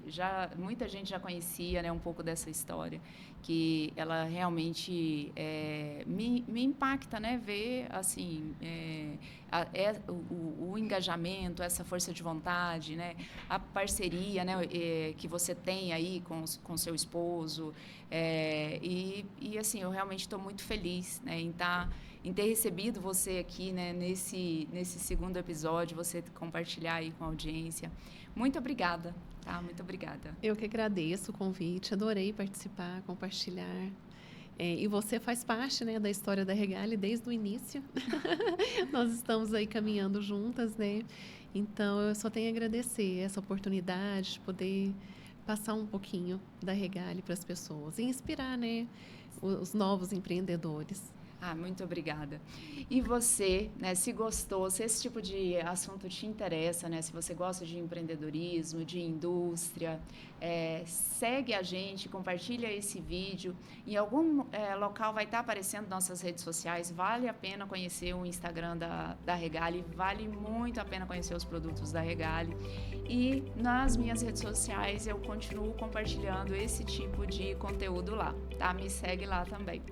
muita gente já conhecia, né, um pouco dessa história, que ela realmente me impacta, né, ver, assim, o engajamento, essa força de vontade, né, a parceria, né, que você tem aí com seu esposo, e assim, eu realmente estou muito feliz, né, em ter recebido você aqui, né, nesse segundo episódio, você compartilhar aí com a audiência. Muito obrigada, tá? Muito obrigada. Eu que agradeço o convite, adorei participar, compartilhar. E você faz parte, né, da história da Regale desde o início. Nós estamos aí caminhando juntas, né? Então, eu só tenho a agradecer essa oportunidade de poder passar um pouquinho da Regale para as pessoas e inspirar, né, os novos empreendedores. Muito obrigada. E você, né, se gostou, se esse tipo de assunto te interessa, né, se você gosta de empreendedorismo, de indústria, segue a gente, compartilha esse vídeo. Em algum local vai estar aparecendo nossas redes sociais. Vale a pena conhecer o Instagram da Regale, vale muito a pena conhecer os produtos da Regale. E nas minhas redes sociais eu continuo compartilhando esse tipo de conteúdo lá, tá? Me segue lá também.